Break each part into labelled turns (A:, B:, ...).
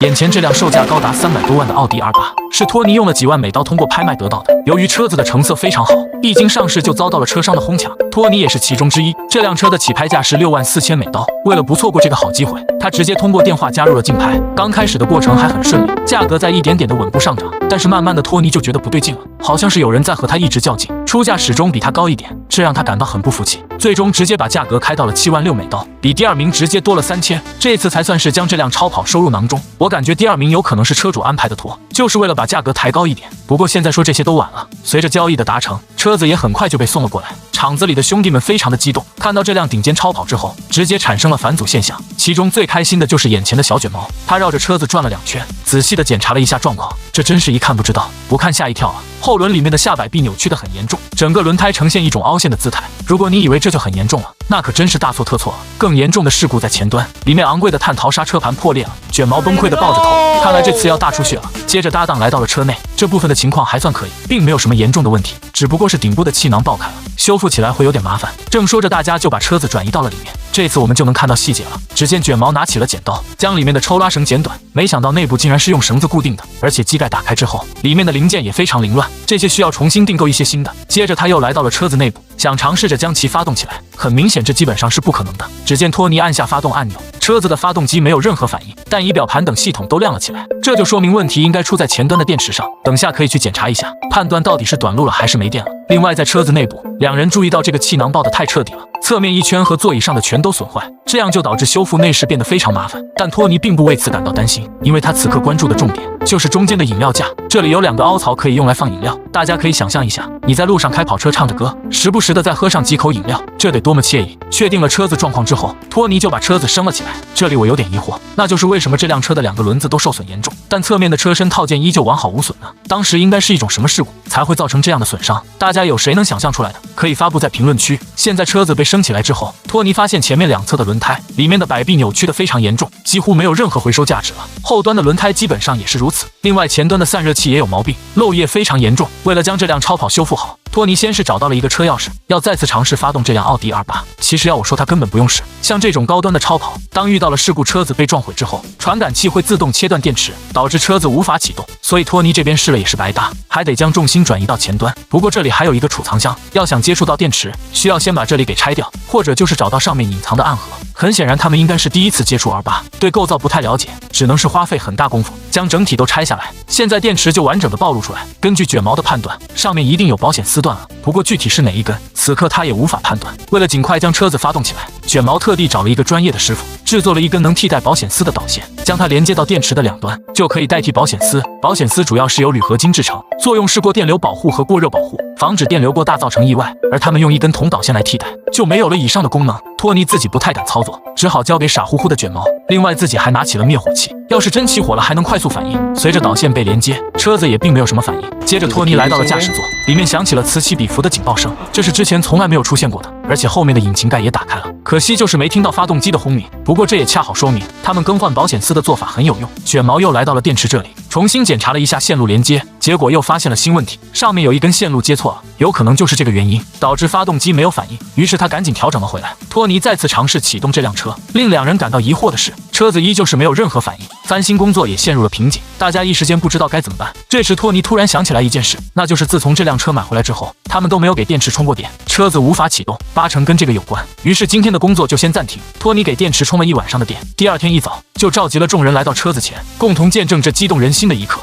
A: 眼前这辆售价高达300多万的奥迪 R8，是托尼用了几万美刀通过拍卖得到的。由于车子的成色非常好，一经上市就遭到了车商的哄抢，托尼也是其中之一。这辆车的起拍价是6万4000美刀。为了不错过这个好机会，他直接通过电话加入了竞拍。刚开始的过程还很顺利，价格在一点点的稳步上涨，但是慢慢的托尼就觉得不对劲了，好像是有人在和他一直较劲，出价始终比他高一点，这让他感到很不服气，最终直接把价格开到了7万6美刀，比第二名直接多了3000。这次才算是将这辆超跑收入囊中。我感觉第二名有可能是车主安排的托，就是为了把价格抬高一点。不过现在说这些都晚了，随着交易的达成，车子也很快就被送了过来。厂子里的兄弟们非常的激动，看到这辆顶尖超跑之后，直接产生了返祖现象。其中最开心的就是眼前的小卷毛，他绕着车子转了2圈，仔细的检查了一下状况，这真是一看不知道，不看吓一跳啊！后轮里面的下摆臂扭曲的很严重，整个轮胎呈现一种凹陷的姿态。如果你以为这就很严重了，那可真是大错特错了。更严重的事故在前端，里面昂贵的碳陶刹车盘破裂了，卷毛崩溃的抱着头，看来这次要大出血了。接着搭档来到了车内，这部分的情况还算可以，并没有什么严重的问题，只不过是顶部的气囊爆开了，修复起来会有点麻烦。正说着，大家就把车子转移到了里面。这次我们就能看到细节了，只见卷毛拿起了剪刀，将里面的抽拉绳剪短，没想到内部竟然是用绳子固定的，而且机盖打开之后，里面的零件也非常凌乱，这些需要重新订购一些新的。接着他又来到了车子内部，想尝试着将其发动起来，很明显这基本上是不可能的。只见托尼按下发动按钮，车子的发动机没有任何反应，但仪表盘等系统都亮了起来，这就说明问题应该出在前端的电池上，等下可以去检查一下，判断到底是短路了还是没电了。另外在车子内部，两人注意到这个气囊爆得太彻底了，侧面一圈和座椅上的全都损坏，这样就导致修复内饰变得非常麻烦。但托尼并不为此感到担心，因为他此刻关注的重点就是中间的饮料架，这里有2个凹槽可以用来放饮料。大家可以想象一下，你在路上开跑车唱着歌，时不时的再喝上几口饮料，这得多么惬意。确定了车子状况之后，托尼就把车子升了起来。这里我有点疑惑，那就是为什么这辆车的2个轮子都受损严重，但侧面的车身套件依旧完好无损呢？当时应该是一种什么事故才会造成这样的损伤？大家有谁能想象出来的？可以发布在评论区。现在车子被升起来之后，托尼发现前面2侧的轮胎里面的摆臂扭曲的非常严重，几乎没有任何回收价值了。后端的轮胎基本上也是如此。另外前端的散热器也有毛病，漏液非常严重。为了将这辆超跑修复好，托尼先是找到了一个车钥匙，要再次尝试发动这辆奥迪 R8。其实要我说，他根本不用试。像这种高端的超跑，当遇到了事故，车子被撞毁之后，传感器会自动切断电池，导致车子无法启动。所以托尼这边试了也是白搭，还得将重心转移到前端。不过这里还有一个储藏箱，要想接触到电池，需要先把这里给拆掉，或者就是找到上面隐藏的暗盒。很显然他们应该是第一次接触 R8，对构造不太了解，只能是花费很大功夫将整体都拆下来。现在电池就完整的暴露出来，根据卷毛的判断，上面一定有保险丝断了，不过具体是哪一根，此刻他也无法判断。为了尽快将车子发动起来，卷毛特地找了一个专业的师傅，制作了一根能替代保险丝的导线，将它连接到电池的2端，就可以代替保险丝。保险丝主要是由铝合金制成，作用是过电流保护和过热保护，防止电流过大造成意外。而他们用一根铜导线来替代，就没有了以上的功能。托尼自己不太敢操作，只好交给傻乎乎的卷毛。另外自己还拿起了灭火器，要是真起火了还能快速反应。随着导线被连接，车子也并没有什么反应。接着托尼来到了驾驶座，里面响起了此起彼伏的警报声，这是之前从来没有出现过的，而且后面的引擎盖也打开了，可惜就是没听到发动机的轰鸣。不过这也恰好说明他们更换保险丝的做法很有用。卷毛又来到了电池这里，重新检查了一下线路连接，结果又发现了新问题，上面有一根线路接错了，有可能就是这个原因导致发动机没有反应。于是他赶紧调整了回来。托尼再次尝试启动这辆车，令2人感到疑惑的是，车子依旧是没有任何反应，翻新工作也陷入了瓶颈，大家一时间不知道该怎么办。这时托尼突然想起来一件事，那就是自从这辆车买回来之后，他们都没有给电池充过电，车子无法启动，8成跟这个有关。于是今天的工作就先暂停，托尼给电池充了1晚上的电，第2天一早就召集了众人来到车子前，共同见证这激动人心的一刻。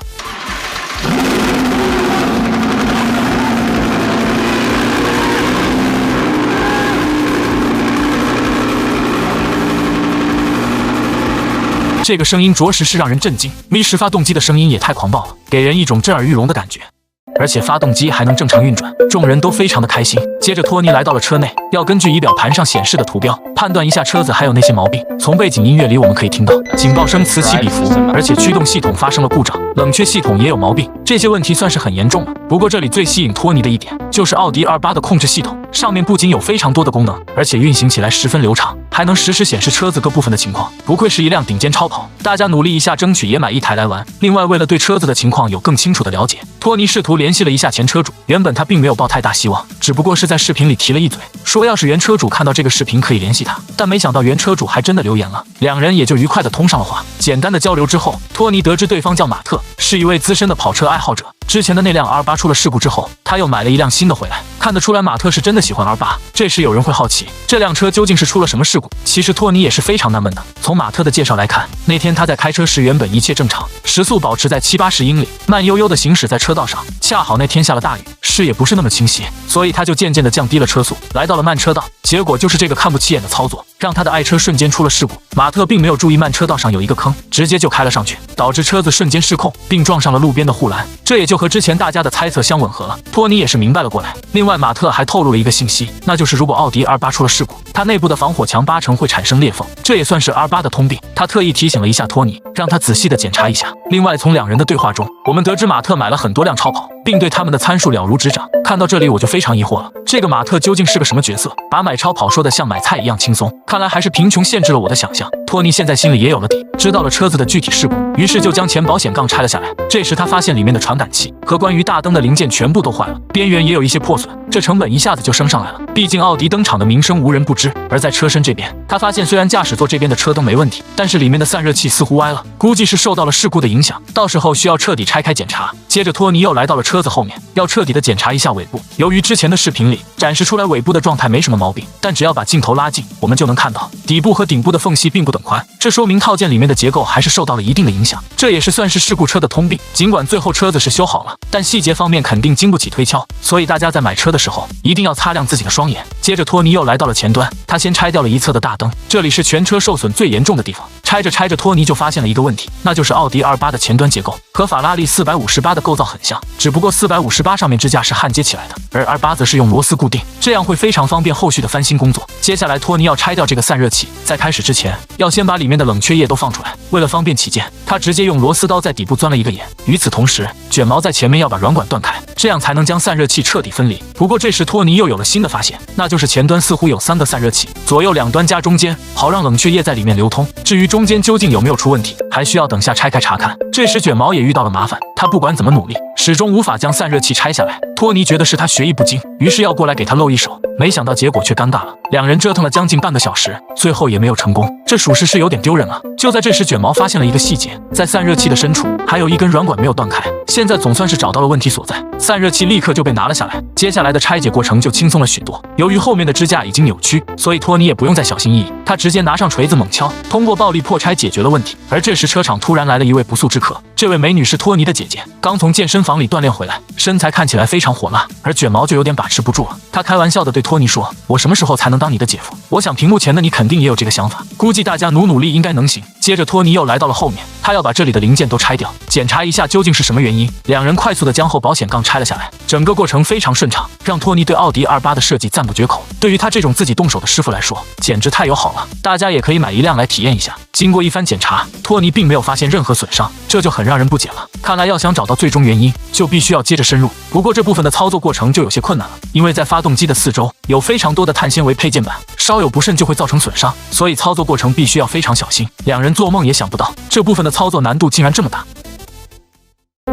A: 这个声音着实是让人震惊，V10发动机的声音也太狂暴了，给人一种震耳欲聋的感觉。而且发动机还能正常运转，众人都非常的开心。接着托尼来到了车内，要根据仪表盘上显示的图标判断一下车子还有那些毛病。从背景音乐里我们可以听到警报声此起彼伏，而且驱动系统发生了故障，冷却系统也有毛病，这些问题算是很严重了。不过这里最吸引托尼的一点就是奥迪 R8的控制系统，上面不仅有非常多的功能，而且运行起来十分流畅。还能实时显示车子各部分的情况，不愧是一辆顶尖超跑。大家努力一下，争取也买一台来玩。另外，为了对车子的情况有更清楚的了解，托尼试图联系了一下前车主。原本他并没有抱太大希望，只不过是在视频里提了一嘴，说要是原车主看到这个视频可以联系他。但没想到原车主还真的留言了，两人也就愉快的通上了话。简单的交流之后，托尼得知对方叫马特，是一位资深的跑车爱好者。之前的那辆 R8 出了事故之后，他又买了一辆新的回来。看得出来，马特是真的喜欢 R8。这时有人会好奇，这辆车究竟是出了什么事故？其实托尼也是非常纳闷的。从马特的介绍来看，那天他在开车时原本一切正常，时速保持在70-80英里，慢悠悠的行驶在车道上。恰好那天下了大雨，视野不是那么清晰，所以他就渐渐的降低了车速，来到了慢车道。结果就是这个看不起眼的操作，让他的爱车瞬间出了事故。马特并没有注意慢车道上有一个坑，直接就开了上去，导致车子瞬间失控，并撞上了路边的护栏。这也就和之前大家的猜测相吻合了。托尼也是明白了过来。另外，马特还透露了一个信息，那就是如果奥迪 R8 出了事故，它内部的防火墙80%会产生裂缝，这也算是 R8 的通病。他特意提醒了一下托尼，让他仔细的检查一下。另外，从两人的对话中，我们得知马特买了很多辆超跑，并对他们的参数了如指掌。看到这里，我就非常疑惑了，这个马特究竟是个什么角色？把买超跑说的像买菜一样轻松，看来还是贫穷限制了我的想象。托尼现在心里也有了底，知道了车子的具体事故，于是就将前保险杠拆了下来。这时他发现里面的传感器和关于大灯的零件全部都坏了，边缘也有一些破损，这成本一下子就升上来了。毕竟奥迪登场的名声无人不知。而在车身这边，他发现虽然驾驶座这边的车灯没问题，但是里面的散热器似乎歪了，估计是受到了事故的影响，到时候需要彻底拆开检查。接着托尼又来到了车子后面，要彻底的检查一下尾部。由于之前的视频里展示出来尾部的状态没什么毛病，但只要把镜头拉近，我们就能看到底部和顶部的缝隙并不等宽，这说明套件里面的结构还是受到了一定的影响。这也是算是事故车的通病。尽管最后车子是修好了，但细节方面肯定经不起推敲，所以大家在买车的时候一定要擦亮自己的双眼。接着托尼又来到了前端，他先拆掉了一侧的大灯，这里是全车受损最严重的地方。拆着托尼就发现了一个问题，那就是奥迪 R8 的前端结构和法拉利458的构造很像，只不过458上面支架是焊接起来的，而 R8 则是用螺丝固定，这样会非常方便后续的翻新工作。接下来托尼要拆掉这个散热器，在开始之前要先把里面的冷却液都放出来。为了方便起见，他直接用螺丝刀在底部钻了一个眼。与此同时，卷毛在前面要把软管断开，这样才能将散热器彻底分离。不过这时托尼又有了新的发现，那就是前端似乎有3个散热器，左右两端加中间，好让冷却液在里面流通。至于中间究竟有没有出问题，还需要等下拆开查看。这时卷毛也遇到了麻烦，他不管怎么努力，始终无法将散热器拆下来。托尼觉得是他学艺不精，于是要过来给他露一手，没想到结果却尴尬了。两人折腾了将近半个小时，最后也没有成功，这属实是有点丢人了。就在这时，卷毛发现了一个细节，在散热器的深处还有一根软管没有断开，现在总算是找到了问题所在，散热器立刻就被拿了下来。接下来的拆解过程就轻松了许多。由于后面的支架已经扭曲，所以托尼也不用再小心翼翼，他直接拿上锤子猛敲，通过暴力破拆解决了问题。而这时车场突然来了一位不速之客，这位美女是托尼的姐姐，刚从健身房里锻炼回来，身材看起来非常火辣，而卷毛就有点把持不住了。他开玩笑的对托尼说，我什么时候才能当你的姐夫？我想屏幕前的你肯定也有这个想法，估计大家努力应该能行。接着托尼又来到了后面，他要把这里的零件都拆掉，检查一下究竟是什么原因。两人快速的将后保险杠拆了下来，整个过程非常顺畅，让托尼对奥迪 R8 的设计赞不绝口。对于他这种自己动手的师傅来说，简直太友好了，大家也可以买一辆来体验一下。经过一番检查，托尼并没有发现任何损伤，这就很让人不解了。看来要想找到最终原因，就必须要接着深入。不过这部分的操作过程就有些困难了，因为在发动机的四周有非常多的碳纤维配件板，稍有不慎就会造成损伤，所以操作过程必须要非常小心。两人做梦也想不到，这部分的操作难度竟然这么大。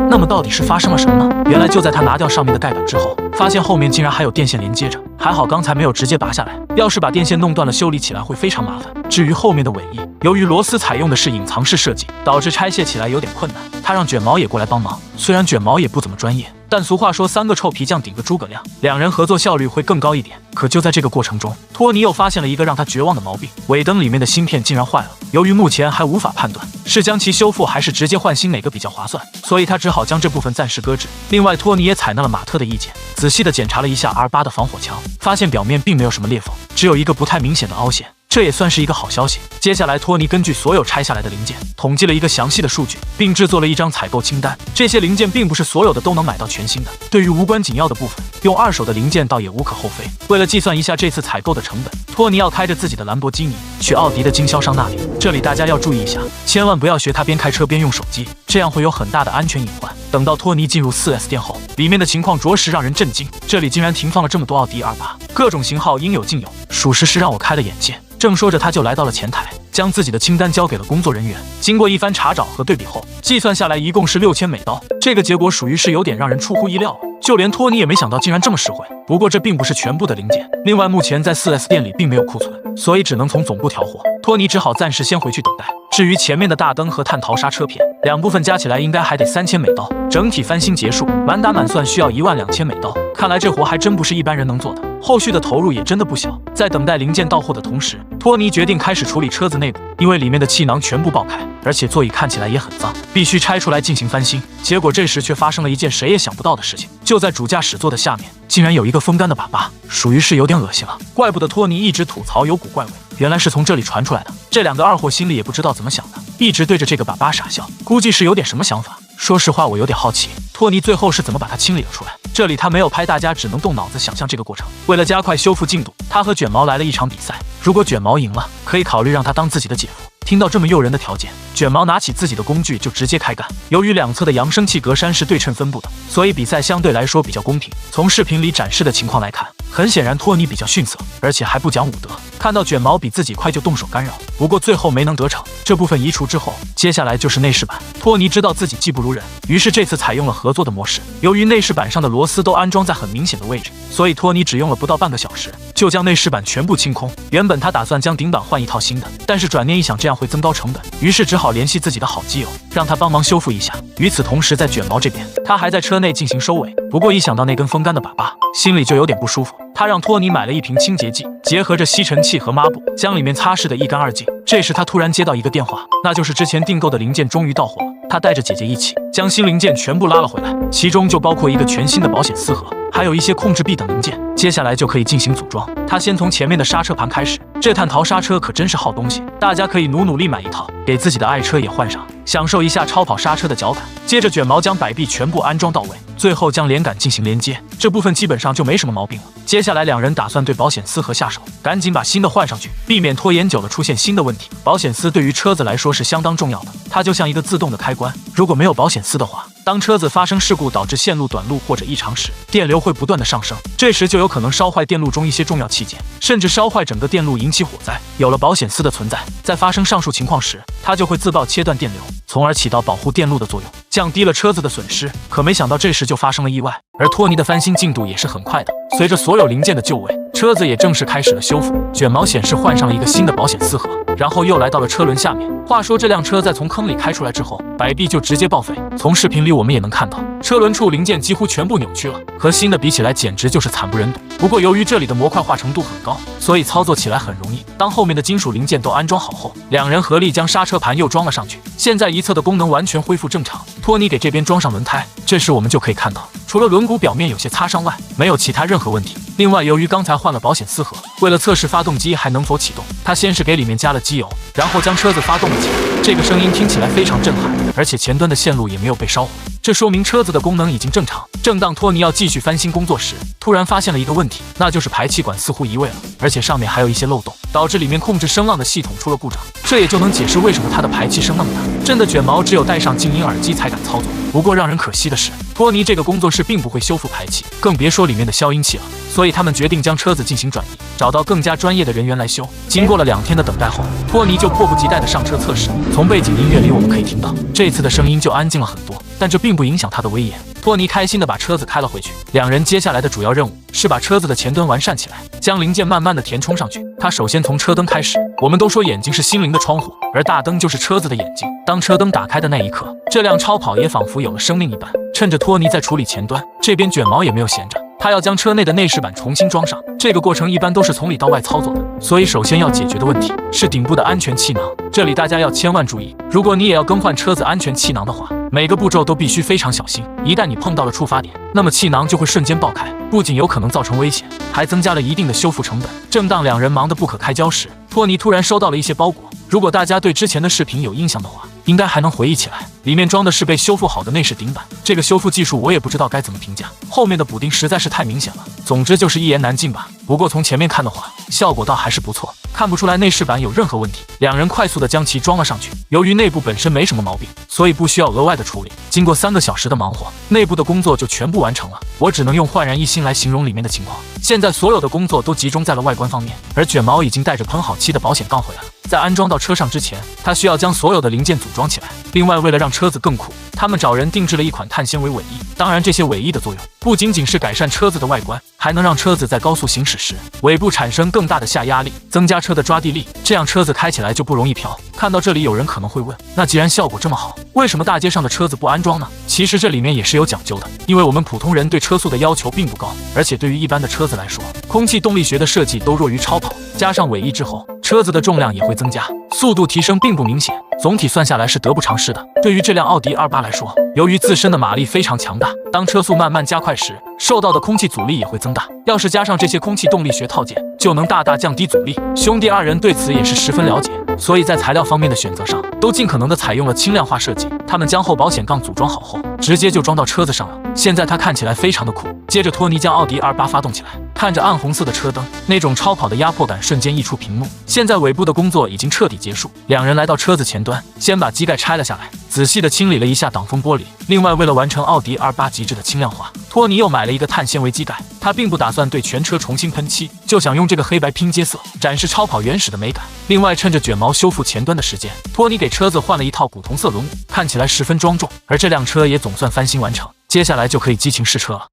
A: 那么到底是发生了什么呢？原来就在他拿掉上面的盖板之后，发现后面竟然还有电线连接着，还好刚才没有直接拔下来，要是把电线弄断了，修理起来会非常麻烦。至于后面的尾翼，由于螺丝采用的是隐藏式设计，导致拆卸起来有点困难，他让卷毛也过来帮忙。虽然卷毛也不怎么专业，但俗话说3个臭皮匠顶个诸葛亮，两人合作效率会更高一点。可就在这个过程中，托尼又发现了一个让他绝望的毛病，尾灯里面的芯片竟然坏了。由于目前还无法判断是将其修复还是直接换新哪个比较划算，所以他只好将这部分暂时搁置。另外，托尼也采纳了马特的意见，仔细的检查了一下 R8 的防火墙，发现表面并没有什么裂缝，只有一个不太明显的凹陷。这也算是一个好消息。接下来，托尼根据所有拆下来的零件，统计了一个详细的数据，并制作了一张采购清单。这些零件并不是所有的都能买到全新的，对于无关紧要的部分，用二手的零件倒也无可厚非。为了计算一下这次采购的成本，托尼要开着自己的兰博基尼去奥迪的经销商那里。这里大家要注意一下，千万不要学他边开车边用手机，这样会有很大的安全隐患。等到托尼进入 4S 店后，里面的情况着实让人震惊，这里竟然停放了这么多奥迪 R8，各种型号应有尽有，属实是让我开了眼界。正说着，他就来到了前台，将自己的清单交给了工作人员。经过一番查找和对比后，计算下来一共是6000美刀。这个结果属于是有点让人出乎意料了，就连托尼也没想到竟然这么实惠。不过这并不是全部的零件，另外目前在 4S 店里并没有库存，所以只能从总部调货。托尼只好暂时先回去等待。至于前面的大灯和碳陶刹车片两部分加起来应该还得3000美刀，整体翻新结束，满打满算需要12000美刀。看来这活还真不是一般人能做的，后续的投入也真的不小。在等待零件到货的同时，托尼决定开始处理车子内部，因为里面的气囊全部爆开，而且座椅看起来也很脏，必须拆出来进行翻新。结果这时却发生了一件谁也想不到的事情，就在主驾驶座的下面竟然有一个风干的粑粑，属于是有点恶心了。怪不得托尼一直吐槽有股怪味，原来是从这里传出来的。这两个二货心里也不知道怎么想的，一直对着这个粑粑傻笑，估计是有点什么想法。说实话，我有点好奇，托尼最后是怎么把它清理了出来。这里他没有拍，大家只能动脑子想象这个过程。为了加快修复进度，他和卷毛来了一场比赛。如果卷毛赢了，可以考虑让他当自己的姐夫。听到这么诱人的条件，卷毛拿起自己的工具就直接开干。由于两侧的扬声器格栅是对称分布的，所以比赛相对来说比较公平。从视频里展示的情况来看，很显然托尼比较逊色，而且还不讲武德。看到卷毛比自己快就动手干扰，不过最后没能得逞。这部分移除之后，接下来就是内饰板。托尼知道自己技不如人，于是这次采用了合作的模式。由于内饰板上的螺丝都安装在很明显的位置，所以托尼只用了不到半个小时就将内饰板全部清空。原本他打算将顶板换一套新的，但是转念一想这样会增高成本，于是只好联系自己的好基友，让他帮忙修复一下。与此同时，在卷毛这边，他还在车内进行收尾。不过一想到那根风干的粑粑，心里就有点不舒服。他让托尼买了一瓶清洁剂，结合着吸尘器和抹布，将里面擦拭得一干二净。这时他突然接到一个电话，那就是之前订购的零件终于到货了。他带着姐姐一起将新零件全部拉了回来，其中就包括一个全新的保险丝盒，还有一些控制臂等零件。接下来就可以进行组装。他先从前面的刹车盘开始，这碳陶刹车可真是耗东西，大家可以努力买一套，给自己的爱车也换上，享受一下超跑刹车的脚感。接着卷毛将摆臂全部安装到位，最后将连杆进行连接，这部分基本上就没什么毛病了。接下来两人打算对保险丝盒下手，赶紧把新的换上去，避免拖延久了出现新的问题。保险丝对于车子来说是相当重要的，它就像一个自动的开关，如果没有保险丝的话，当车子发生事故导致线路短路或者异常时，电流会不断的上升，这时就有可能烧坏电路中一些重要器件，甚至烧坏整个电路引起火灾。有了保险丝的存在，在发生上述情况时，它就会自爆切断电流，从而起到保护电路的作用，降低了车子的损失。可没想到这时就发生了意外，而托尼的翻新进度也是很快的。随着所有零件的就位，车子也正式开始了修复。卷毛显示换上了一个新的保险丝盒，然后又来到了车轮下面。话说这辆车在从坑里开出来之后，摆臂就直接报废。从视频里我们也能看到，车轮处零件几乎全部扭曲了，和新的比起来简直就是惨不忍睹。不过由于这里的模块化程度很高，所以操作起来很容易。当后面的金属零件都安装好后，两人合力将刹车盘又装了上去。现在一侧的功能完全恢复正常。托尼给这边装上轮胎，这时我们就可以看到，除了轮毂表面有些擦伤外，没有其他任何问题。另外，由于刚才换了保险丝盒，为了测试发动机还能否启动，他先是给里面加了机油，然后将车子发动了起来。这个声音听起来非常震撼，而且前端的线路也没有被烧毁，这说明车子的功能已经正常。正当托尼要继续翻新工作时，突然发现了一个问题，那就是排气管似乎移位了，而且上面还有一些漏洞，导致里面控制声浪的系统出了故障。这也就能解释为什么它的排气声那么大。真的卷毛只有戴上静音耳机才敢操作。不过让人可惜的是，托尼这个工作室并不会修复排气，更别说里面的消音器了。所以他们决定将车子进行转移，找到更加专业的人员来修。经过了2天的等待后，托尼就迫不及待地上车测试。从背景音乐里我们可以听到，这次的声音就安静了很多，但这并不影响他的威严。托尼开心地把车子开了回去。两人接下来的主要任务是把车子的前端完善起来，将零件慢慢地填充上去。他首先从车灯开始。我们都说眼睛是心灵的窗户，而大灯就是车子的眼睛。当车灯打开的那一刻，这辆超跑也仿佛有了生命一般。趁着托尼在处理前端，这边卷毛也没有闲着，他要将车内的内饰板重新装上。这个过程一般都是从里到外操作的，所以首先要解决的问题是顶部的安全气囊。这里大家要千万注意，如果你也要更换车子安全气囊的话，每个步骤都必须非常小心。一旦你碰到了触发点，那么气囊就会瞬间爆开，不仅有可能造成危险，还增加了一定的修复成本。正当两人忙得不可开交时，托尼突然收到了一些包裹。如果大家对之前的视频有印象的话，应该还能回忆起来，里面装的是被修复好的内饰顶板。这个修复技术我也不知道该怎么评价，后面的补丁实在是太明显了，总之就是一言难尽吧。不过从前面看的话，效果倒还是不错，看不出来内饰板有任何问题。两人快速的将其装了上去。由于内部本身没什么毛病，所以不需要额外的处理。经过3个小时的忙活，内部的工作就全部完成了。我只能用焕然一新来形容里面的情况。现在所有的工作都集中在了外观方面，而卷毛已经带着喷好漆的保险杠回来了。在安装到车上之前，他需要将所有的零件组装起来。另外，为了让车子更酷，他们找人定制了一款碳纤维尾翼。当然，这些尾翼的作用不仅仅是改善车子的外观，还能让车子在高速行驶时，尾部产生更大的下压力，增加车的抓地力，这样车子开起来就不容易飘。看到这里，有人可能会问，那既然效果这么好，为什么大街上的车子不安装呢？其实这里面也是有讲究的，因为我们普通人对车速的要求并不高，而且对于一般的车子来说，空气动力学的设计都弱于超跑，加上尾翼之后，车子的重量也会增加，速度提升并不明显，总体算下来是得不偿失的。对于这辆奥迪28来说，由于自身的马力非常强大，当车速慢慢加快时，受到的空气阻力也会增大。要是加上这些空气动力学套件，就能大大降低阻力。兄弟二人对此也是十分了解，所以在材料方面的选择上，都尽可能的采用了轻量化设计。他们将后保险杠组装好后，直接就装到车子上了。现在它看起来非常的酷。接着托尼将奥迪28发动起来，看着暗红色的车灯，那种超跑的压迫感瞬间溢出屏幕。现在尾部的工作已经彻底结束，两人来到车子前端，先把机盖拆了下来，仔细的清理了一下挡风玻璃。另外，为了完成奥迪28极致的轻量化，托尼又买了一个碳纤维机盖。他并不打算对全车重新喷漆，就想用这个黑白拼接色展示超跑原始的美感。另外，趁着卷毛修复前端的时间，托尼给车子换了一套古铜色轮毂，看起来十分庄重。而这辆车也总算翻新完成，接下来就可以激情试车了。